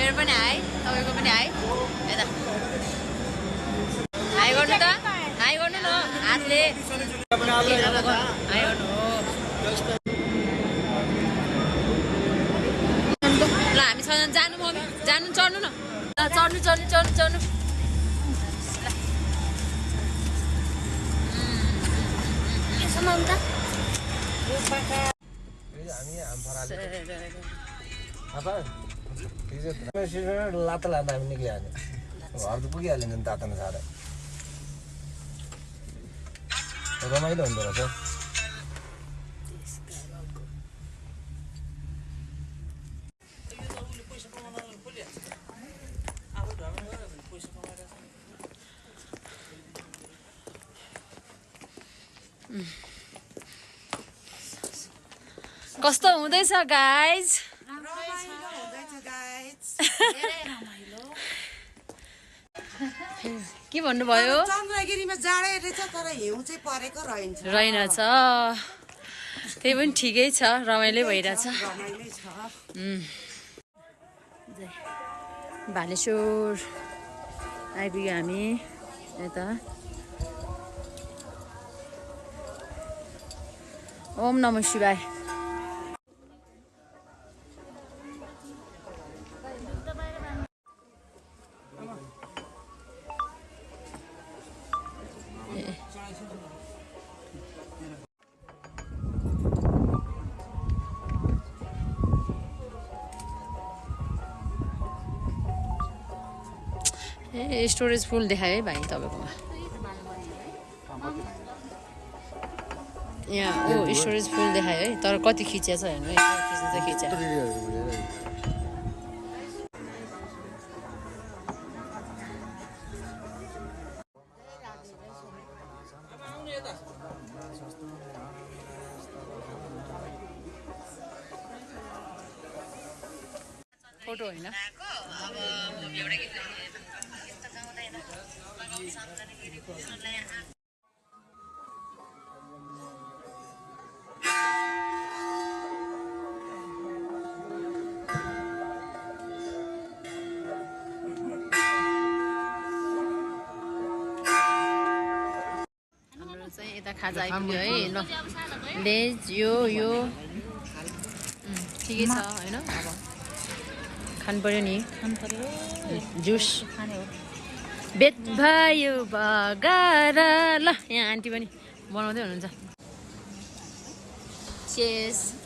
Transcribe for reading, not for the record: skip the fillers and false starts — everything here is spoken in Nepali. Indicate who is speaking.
Speaker 1: मेरो पनि हाई तपाईँको पनि हाई यता हाई गर्नु त हाई गर्नु न हातले हाई गर्नु हो ल हामी छजना जानु मम्मी जानु चढ्नु न चढ्नु चढ्नु चढ्नु चढ्नु
Speaker 2: लाता लाँदा हामी निक्लिहाल्यो घर त पुगिहाल्यो नि तातोमा साह्रै रमाइलो हुँदो रहेछ
Speaker 1: कस्तो हुँदैछ गाइज के भन्नुभयो
Speaker 3: चन्द्रगिरीमा जाडै रहेछ तर हिउँ चाहिँ परेको
Speaker 1: रहेनछ त्यही पनि ठिकै छ रमाइलो भइरहेछ भालेश्वर आइपुग्यो हामी यता ओम नमः शिवाय ए स्टोरेज फुल देखायो है भाइ तपाईँकोमा यहाँ ओ स्टोरेज फुल देखायो है तर कति खिचिया छ हेर्नु खिच्नु त खिच्या फोटो होइन यता खाजा आइपुग्यो है ल लेज यो ठिकै छ होइन अब खानु पर्यो नि जुस बेत भयो बगारा ल यहाँ आन्टी पनि बनाउँदै हुनुहुन्छ चेस